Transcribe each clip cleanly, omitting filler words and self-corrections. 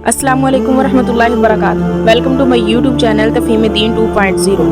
अस्सलामु अलैकुम वरहमतुल्लाहि वबरकातुहू। Welcome to my YouTube channel Tafheem Deen 2.0।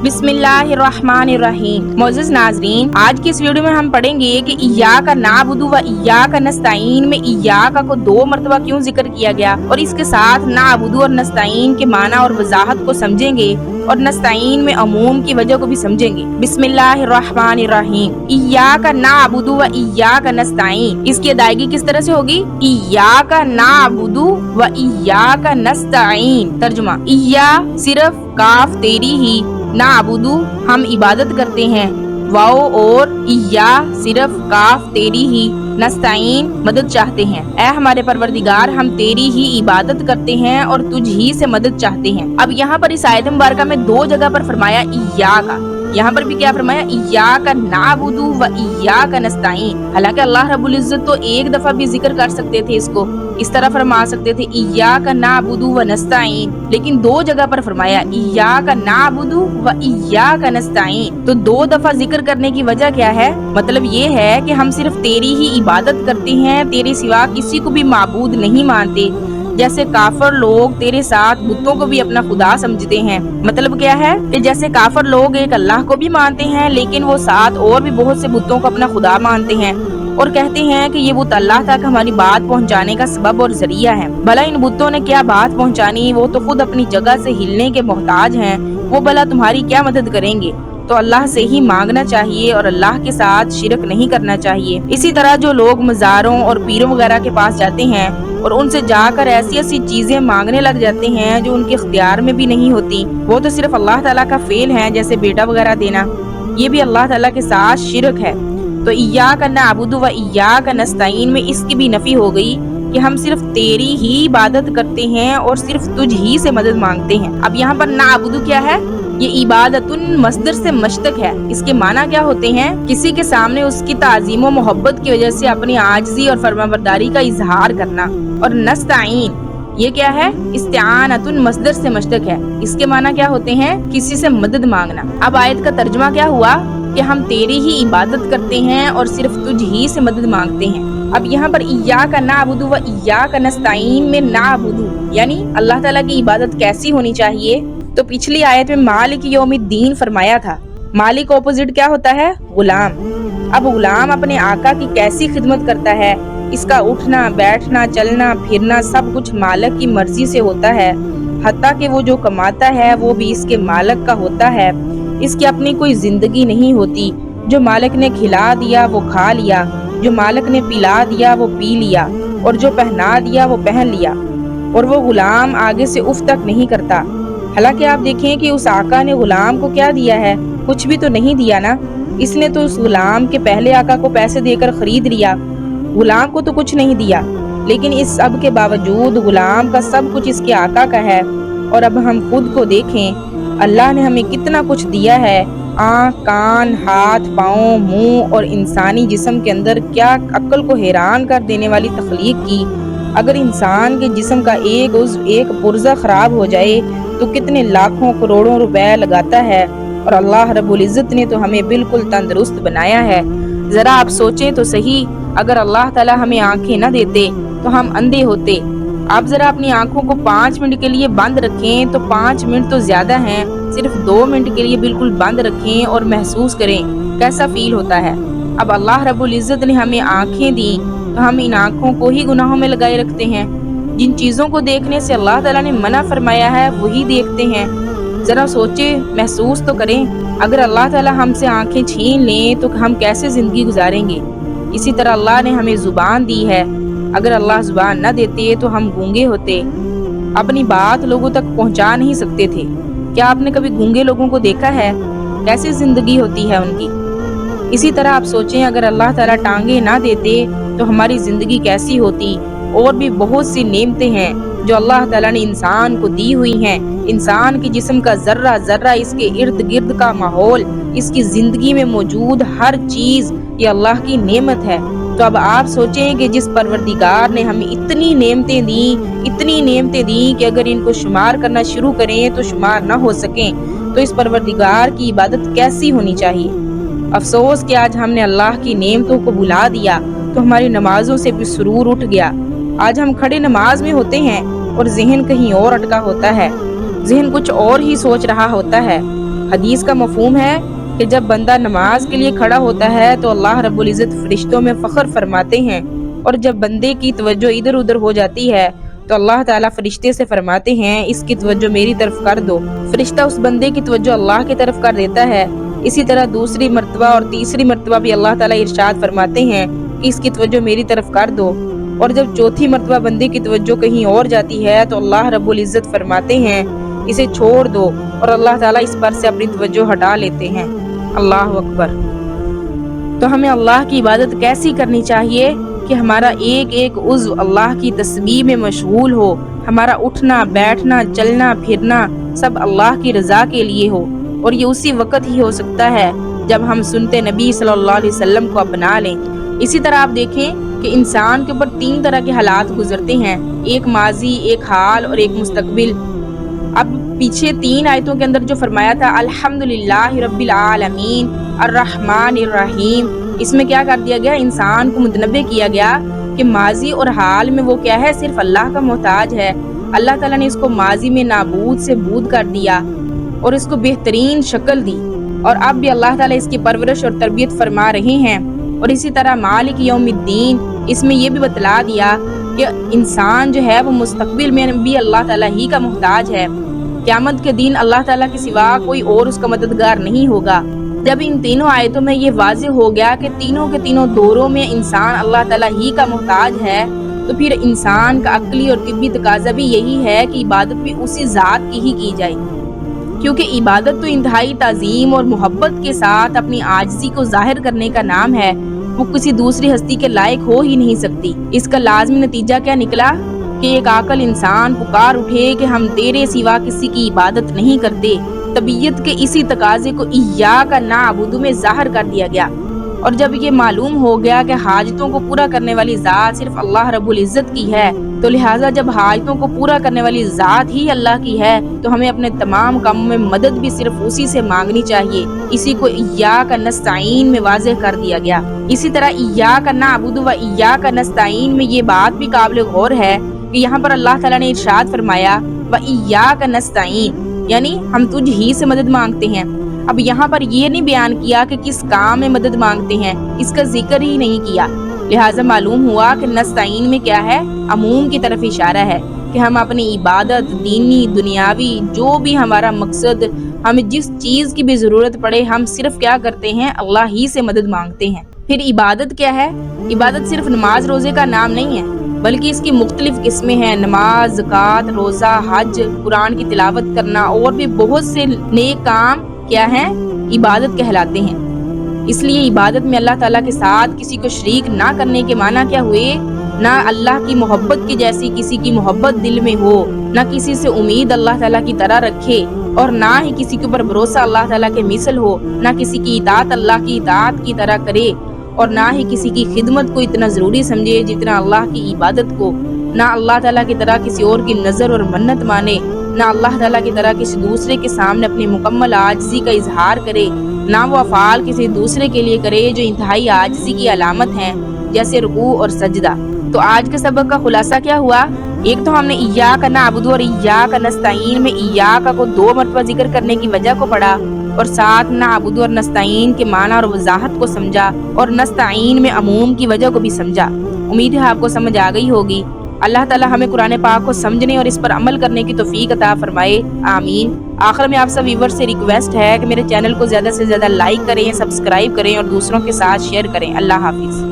बिस्मिल्लाहिर्रहमानिर्रहीम। मोअज़्ज़िज़ नाज़रीन, आज की इस वीडियो में हम पढ़ेंगे कि इय्याका नाअबुदु व इय्याका नस्तईन में इय्याका को 2 मरतबा क्यों जिक्र किया गया, और इसके साथ नाअबुदु और नस्तईन के माना और वजाहत को समझेंगे और नस्तईन में अमूम की वजह को भी समझेंगे। बिस्मिल्लाहिर्रहमानिर्रहीम। इय्याका नाअबुदु व इय्याका नस्तईन, इसकी अदायगी किस तरह से होगी? इय्याका नाअबुदु व इय्याका नस्तईन। तर्जुमा, इय्या सिर्फ काफ तेरी ही, नाअबुदु हम इबादत करते हैं, वाओ और इय्या सिर्फ काफ तेरी ही, नस्तईन मदद चाहते हैं। ऐ हमारे परवरदिगार, हम तेरी ही इबादत करते हैं और तुझ ही से मदद चाहते हैं। अब यहाँ पर इस आयत मुबारका में 2 जगह पर फरमाया इय्याका, यहाँ पर भी क्या फरमाया? इय्याका नाअबुदु व इय्याका नस्तईन। हालांकि अल्लाह रब्बुल इज्जत तो एक दफा भी जिक्र कर सकते थे, इसको इस तरह फरमा सकते थे इय्याका नाअबुदु व नस्तईन, लेकिन 2 जगह पर फरमाया इय्याका नाअबुदु व इय्याका नस्तईन। तो 2 दफा जिक्र करने की वजह क्या है? मतलब ये है कि हम सिर्फ तेरी ही इबादत करते हैं, तेरे सिवा किसी को भी माबूद नहीं मानते। जैसे काफर लोग तेरे साथ बुतों को भी अपना खुदा समझते हैं। मतलब क्या है कि जैसे काफर लोग एक अल्लाह को भी मानते हैं, लेकिन वो साथ और भी बहुत से बुतों को अपना खुदा मानते हैं और कहते हैं कि ये बुत अल्लाह तक हमारी बात पहुंचाने का सबब और जरिया है। भला इन बुतों ने क्या बात पहुंचानी, वो तो खुद अपनी जगह से हिलने के मोहताज हैं, वो भला तुम्हारी क्या मदद करेंगे? तो अल्लाह से ही मांगना चाहिए और अल्लाह के साथ शिरक नहीं करना चाहिए। इसी तरह जो लोग मज़ारों और पीरों वगैरह के पास जाते हैं और उनसे जाकर ऐसी ऐसी चीजें मांगने लग जाते हैं जो उनके इख्तियार में भी नहीं होती, वो तो सिर्फ अल्लाह ताला का फेल है, जैसे बेटा वगैरह देना, ये भी अल्लाह ताला के साथ शिरक है। तो इय्याका नाअबुदु व इय्याका नस्तईन में इसकी भी नफी हो गई कि हम सिर्फ तेरी ही इबादत करते हैं और सिर्फ तुझ ही से मदद मांगते हैं। अब यहाँ पर नाअबुदु क्या है? ये इबादतुन मस्दर से मश्तक है। इसके माना क्या होते हैं? किसी के सामने उसकी ताज़ीम व मोहब्बत की वजह से अपनी आजिज़ी और फरमाबरदारी का इजहार करना। और नस्तईन ये क्या है? इस्तिआनतुन मस्दर से मश्तक है। इसके माना क्या होते हैं? किसी से मदद मांगना। अब आयत का तर्जुमा क्या हुआ कि हम तेरी ही इबादत करते हैं और सिर्फ तुझ ही से मदद मांगते हैं। अब यहाँ पर इय्याका नाअबुदु व इय्याका नस्तईन में नाअबुदु यानी अल्लाह ताला की इबादत कैसी होनी चाहिए? तो पिछली आयत में मालिक यौमिद्दीन फरमाया था। मालिक ऑपोजिट क्या होता है? गुलाम। अब गुलाम अपने आका की कैसी खिदमत करता है? इसका उठना बैठना चलना फिरना सब कुछ मालिक की मर्जी से होता है, हत्ता कि वो जो कमाता है वो भी इसके मालिक का होता है। इसकी अपनी कोई जिंदगी नहीं होती। जो मालिक ने खिला दिया वो खा लिया, जो मालिक ने पिला दिया वो पी लिया, और जो पहना दिया वो पहन लिया, और वो गुलाम आगे से उफ तक नहीं करता। हालांकि आप देखें कि उस आका ने गुलाम को क्या दिया है? कुछ भी तो नहीं दिया ना। इसने तो उस गुलाम के पहले आका को पैसे देकर खरीद लिया, गुलाम को तो कुछ नहीं दिया। लेकिन इस सब के बावजूद गुलाम का सब कुछ इसके आका का है। और अब हम खुद को देखें, अल्लाह ने हमें कितना कुछ दिया है। आँख, कान, हाथ, पाँव, मुंह और इंसानी जिस्म के अंदर क्या अक्ल को हैरान कर देने वाली तख्लीक की। अगर इंसान के जिस्म का एक उज़्व, एक पुर्जा खराब हो जाए तो कितने लाखों करोड़ों रुपए लगाता है, और अल्लाह रब्बुल इज्जत ने तो हमें बिल्कुल तंदुरुस्त बनाया है। जरा आप सोचें तो सही, अगर अल्लाह ताला हमें आंखें न देते तो हम अंधे होते। आप जरा अपनी आंखों को 5 मिनट के लिए बंद रखें, तो 5 मिनट तो ज्यादा हैं, सिर्फ 2 मिनट के लिए बिल्कुल बंद रखें और महसूस करें कैसा फील होता है। अब अल्लाह रब्बुल इज्जत ने हमें आंखें दी तो हम इन आंखों को ही गुनाहों में लगाए रखते हैं। जिन चीजों को देखने से अल्लाह ताला ने मना फरमाया है वही देखते हैं। जरा सोचे, महसूस तो करें, अगर अल्लाह ताला हमसे आंखें छीन लें तो हम कैसे जिंदगी गुजारेंगे। इसी तरह अल्लाह ने हमें जुबान दी है, अगर अल्लाह जुबान न देते तो हम गूंगे होते, अपनी बात लोगों तक पहुंचा नहीं सकते थे। क्या आपने कभी गूंगे लोगों को देखा है? कैसी जिंदगी होती है उनकी। इसी तरह आप सोचें, अगर अल्लाह ताला टांगे ना देते तो हमारी जिंदगी कैसी होती। और भी बहुत सी नेमतें हैं जो अल्लाह ताला ने इंसान को दी हुई हैं। इंसान के जिस्म का जर्रा जर्रा, इसके इर्द गिर्द का माहौल, इसकी जिंदगी में मौजूद हर चीज ये अल्लाह की नेमत है। तो अब आप सोचें कि जिस परवरदिगार ने हमें इतनी नेमतें दी कि अगर इनको शुमार करना शुरू करें तो शुमार ना हो सकें, तो इस परवरदिगार की इबादत कैसी होनी चाहिए। अफसोस कि आज हमने अल्लाह की नेमतों को भुला दिया तो हमारी नमाजों से भी सुरूर उठ गया। آج ہم کھڑے نماز میں ہوتے ہیں اور ذہن کہیں اور اٹکا ہوتا ہے، ذہن کچھ اور ہی سوچ رہا ہوتا ہے۔ حدیث کا مفہوم ہے کہ جب بندہ نماز کے لیے کھڑا ہوتا ہے تو اللہ رب العزت فرشتوں میں فخر فرماتے ہیں، اور جب بندے کی توجہ ادھر ادھر ہو جاتی ہے تو اللہ تعالیٰ فرشتے سے فرماتے ہیں اس کی توجہ میری طرف کر دو۔ فرشتہ اس بندے کی توجہ اللہ کی طرف کر دیتا ہے۔ اسی طرح دوسری مرتبہ اور تیسری مرتبہ بھی اللہ تعالیٰ ارشاد فرماتے ہیں کہ اس کی توجہ میری طرف کر دو، اور جب چوتھی مرتبہ بندے کی توجہ کہیں اور جاتی ہے تو اللہ رب العزت فرماتے ہیں اسے چھوڑ دو، اور اللہ تعالیٰ اس پر سے اپنی توجہ ہٹا لیتے ہیں۔ اللہ اکبر۔ تو ہمیں اللہ کی عبادت کیسی کرنی چاہیے کہ ہمارا ایک ایک عضو اللہ کی تسبیح میں مشغول ہو، ہمارا اٹھنا بیٹھنا چلنا پھرنا سب اللہ کی رضا کے لیے ہو، اور یہ اسی وقت ہی ہو سکتا ہے جب ہم سنتے نبی صلی اللہ علیہ وسلم کو اپنا لیں۔ اسی طرح آپ دیکھیں کہ انسان کے اوپر 3 طرح کے حالات گزرتے ہیں، ایک ماضی، ایک حال اور ایک مستقبل۔ اب پیچھے 3 آیتوں کے اندر جو فرمایا تھا الحمدللہ رب العالمین الرحمن الرحیم، اس میں کیا کر دیا گیا؟ انسان کو متنبہ کیا گیا کہ ماضی اور حال میں وہ کیا ہے؟ صرف اللہ کا محتاج ہے۔ اللہ تعالیٰ نے اس کو ماضی میں نابود سے بود کر دیا اور اس کو بہترین شکل دی، اور اب بھی اللہ تعالیٰ اس کی پرورش اور تربیت فرما رہے ہیں۔ اور اسی طرح مالک یوم الدین، اس میں یہ بھی بتلا دیا کہ انسان جو ہے وہ مستقبل میں بھی اللہ تعالیٰ ہی کا محتاج ہے۔ قیامت کے دن اللہ تعالیٰ کے سوا کوئی اور اس کا مددگار نہیں ہوگا۔ جب ان تینوں آیتوں میں یہ واضح ہو گیا کہ تینوں کے تینوں دوروں میں انسان اللہ تعالیٰ ہی کا محتاج ہے، تو پھر انسان کا عقلی اور طبی تقاضا بھی یہی ہے کہ عبادت بھی اسی ذات کی ہی کی جائے، کیونکہ عبادت تو انتہائی تعظیم اور محبت کے ساتھ اپنی عاجزی کو ظاہر کرنے کا نام ہے، وہ کسی دوسری ہستی کے لائق ہو ہی نہیں سکتی۔ اس کا لازمی نتیجہ کیا نکلا کہ ایک عاقل انسان پکار اٹھے کہ ہم تیرے سوا کسی کی عبادت نہیں کرتے۔ طبیعت کے اسی تقاضے کو ایاک نعبد میں ظاہر کر دیا گیا، اور جب یہ معلوم ہو گیا کہ حاجتوں کو پورا کرنے والی ذات صرف اللہ رب العزت کی ہے، تو لہٰذا جب حاجتوں کو پورا کرنے والی ذات ہی اللہ کی ہے تو ہمیں اپنے تمام کاموں میں مدد بھی صرف اسی سے مانگنی چاہیے۔ اسی کو ایاک نستعین میں واضح کر دیا گیا۔ اسی طرح ایاک نعبد و ایاک نستعین میں یہ بات بھی قابل غور ہے کہ یہاں پر اللہ تعالیٰ نے ارشاد فرمایا و ایاک نستعین، یعنی ہم تجھ ہی سے مدد مانگتے ہیں۔ اب یہاں پر یہ نہیں بیان کیا کہ کس کام میں مدد مانگتے ہیں، اس کا ذکر ہی نہیں کیا، لہٰذا معلوم ہوا کہ نستعین میں کیا ہے؟ عموم کی طرف اشارہ ہے کہ ہم اپنی عبادت دینی دنیاوی جو بھی ہمارا مقصد، ہمیں جس چیز کی بھی ضرورت پڑے، ہم صرف کیا کرتے ہیں؟ اللہ ہی سے مدد مانگتے ہیں۔ پھر عبادت کیا ہے؟ عبادت صرف نماز روزے کا نام نہیں ہے، بلکہ اس کی مختلف قسمیں ہیں۔ نماز، زکوٰۃ، روزہ، حج، قرآن کی تلاوت کرنا اور بھی بہت سے نیک کام کیا ہیں؟ عبادت کہلاتے ہیں۔ اس لیے عبادت میں اللہ تعالیٰ کے ساتھ کسی کو شریک نہ کرنے کے معنی کیا ہوئے؟ نہ اللہ کی محبت کی جیسی کسی کی محبت دل میں ہو، نہ کسی سے امید اللہ تعالیٰ کی طرح رکھے، اور نہ ہی کسی کے اوپر بھروسہ اللہ تعالیٰ کے مثل ہو، نہ کسی کی اطاعت اللہ کی اطاعت کی طرح کرے، اور نہ ہی کسی کی خدمت کو اتنا ضروری سمجھے جتنا اللہ کی عبادت کو، نہ اللہ تعالیٰ کی طرح کسی اور کی نظر اور منت مانے، نہ اللہ تعالیٰ کی طرح کسی دوسرے کے سامنے اپنی مکمل عاجزی کا اظہار کرے، نہ وہ افعال کسی دوسرے کے لیے کرے جو انتہائی عاجزی کی علامت ہیں، جیسے رکوع اور سجدہ۔ تو آج کے سبق کا خلاصہ کیا ہوا؟ ایک تو ہم نے ایاک نعبد اور ایاک نستعین میں ایاک کو 2 مرتبہ ذکر کرنے کی وجہ کو پڑھا، اور ساتھ نعبد اور نستعین کے معنی اور وضاحت کو سمجھا، اور نستعین میں عموم کی وجہ کو بھی سمجھا۔ امید ہے آپ کو سمجھ آ گئی ہوگی۔ اللہ تعالیٰ ہمیں قرآن پاک کو سمجھنے اور اس پر عمل کرنے کی توفیق عطا فرمائے، آمین۔ آخر میں آپ سب ویور سے ریکویسٹ ہے کہ میرے چینل کو زیادہ سے زیادہ لائک کریں، سبسکرائب کریں اور دوسروں کے ساتھ شیئر کریں۔ اللہ حافظ۔